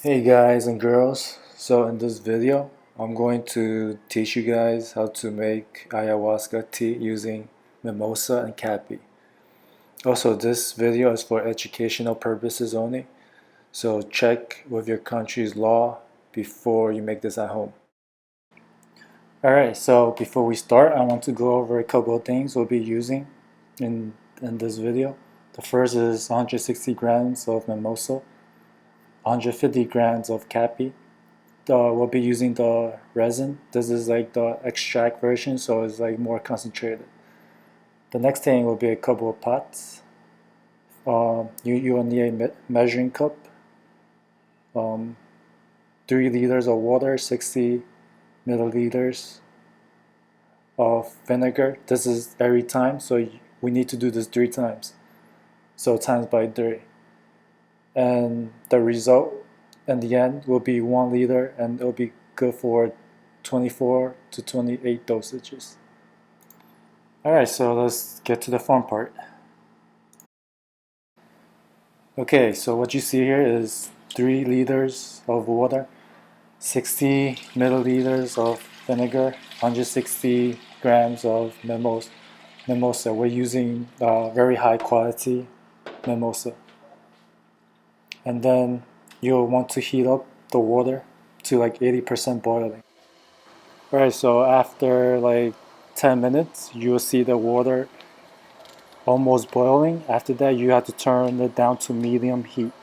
Hey guys and girls, so in this video I'm going to teach you guys how to make ayahuasca tea using mimosa and cappy. Also, this video is for educational purposes only, so check with your country's law before you make this at home. Alright, so before we start, I want to go over a couple of things we'll be using in this video. The first is 160 grams of mimosa, 150 grams of cappy. We'll be using the resin. This is like the extract version, so it's like more concentrated. The next thing will be a couple of pots. You will need a measuring cup, um, 3 liters of water, 60 milliliters of vinegar. This is every time, so we need to do this 3 times. So times by 3. And the result in the end will be 1 liter, and it'll be good for 24 to 28 dosages. Alright, so let's get to the fun part. Okay, so what you see here is 3 liters of water, 60 milliliters of vinegar, 160 grams of mimosa. We're using very high quality mimosa. And then you'll want to heat up the water to like 80% boiling. Alright, so after like 10 minutes, you will see the water almost boiling. After that, you have to turn it down to medium heat.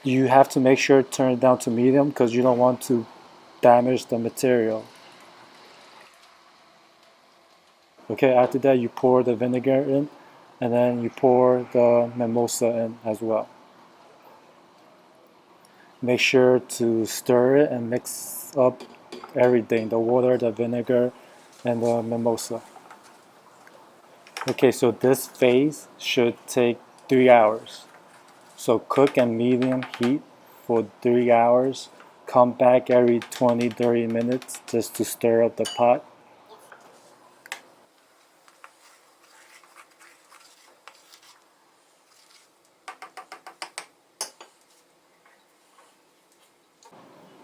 You have to make sure to turn it down to medium because you don't want to damage the material. Okay, after that, you pour the vinegar in, and then you pour the mimosa in as well. Make sure to stir it and mix up everything, the water, the vinegar, and the mimosa. Okay, so this phase should take 3 hours. So cook at medium heat for 3 hours. Come back every 20-30 minutes just to stir up the pot.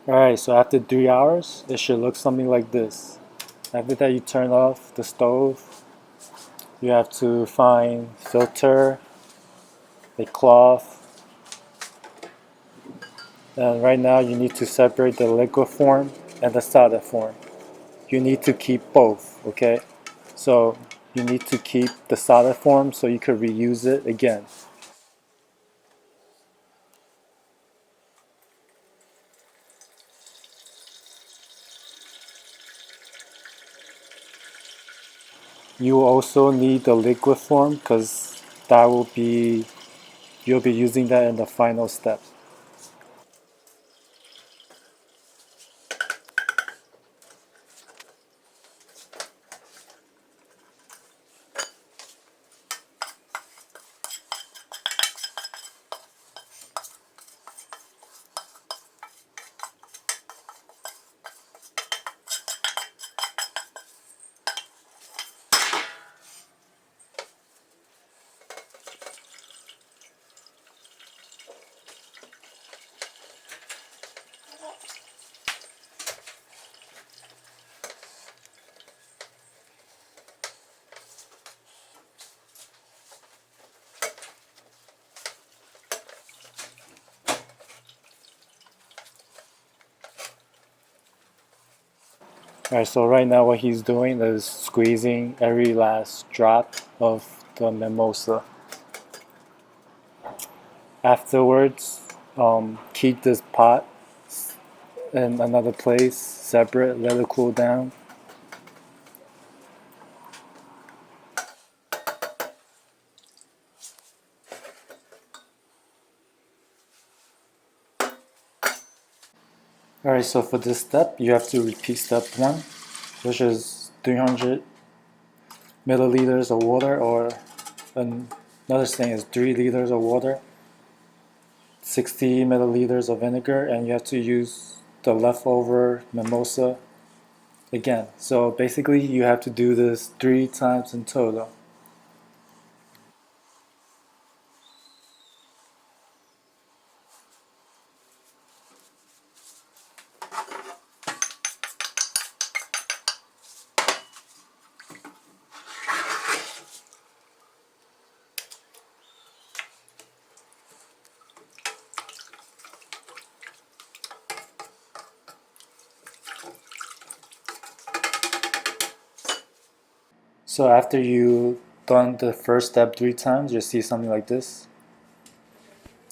Alright, so after 3 hours, it should look something like this. After that, you turn off the stove. You have to find filter, a cloth, and right now you need to separate the liquid form and the solid form. You need to keep both, okay? So you need to keep the solid form so you could reuse it again. You will also need the liquid form because that will be you'll be using that in the final step. Alright, so right now what he's doing is squeezing every last drop of the mimosa. Afterwards, keep this pot in another place, separate, let it cool down. Alright, so for this step, you have to repeat step 1, which is 300 milliliters of water, or another thing is 3 liters of water, 60 milliliters of vinegar, and you have to use the leftover mimosa again. So basically, you have to do this 3 times in total. So after you done the first step 3 times, you'll see something like this.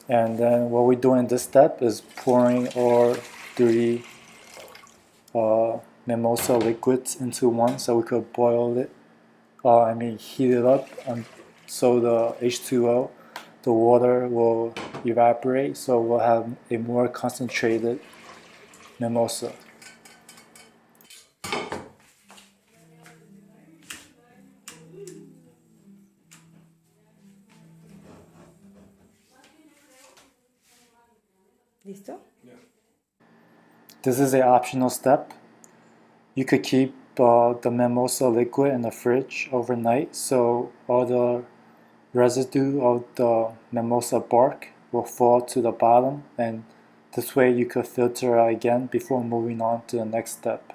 And then what we do in this step is pouring all 3 mimosa liquids into one so we could boil it, heat it up so the H2O, the water will evaporate, so we'll have a more concentrated mimosa. ¿Listo? This is an optional step. You could keep the mimosa liquid in the fridge overnight so all the residue of the mimosa bark will fall to the bottom, and this way you could filter out again before moving on to the next step.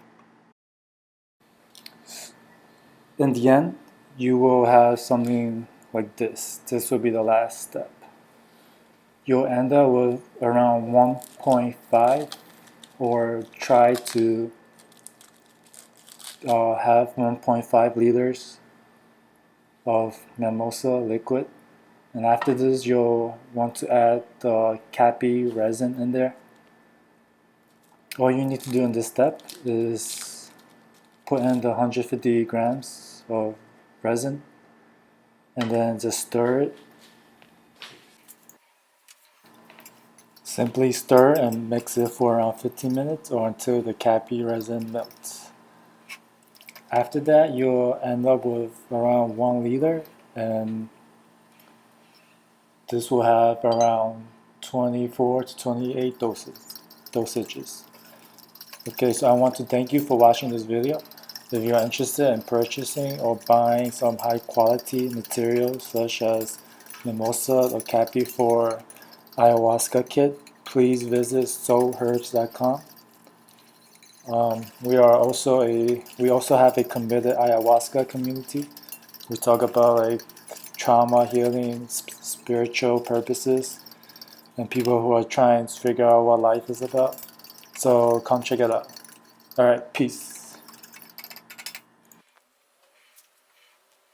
In the end, you will have something like this. This will be the last step. You'll end up with around 1.5, or try to have 1.5 liters of mimosa liquid. And after this, you'll want to add the cappy resin in there. All you need to do in this step is put in the 150 grams of resin and then just stir it. Simply stir and mix it for around 15 minutes or until the cappy resin melts. After that, you'll end up with around 1 liter, and this will have around 24 to 28 dosages. Okay, so I want to thank you for watching this video. If you're interested in purchasing or buying some high quality materials such as mimosa or cappy for ayahuasca kit, please visit soulherbs.com. We also have a committed ayahuasca community. We talk about like trauma healing, spiritual purposes, and people who are trying to figure out what life is about. So come check it out. All right, peace.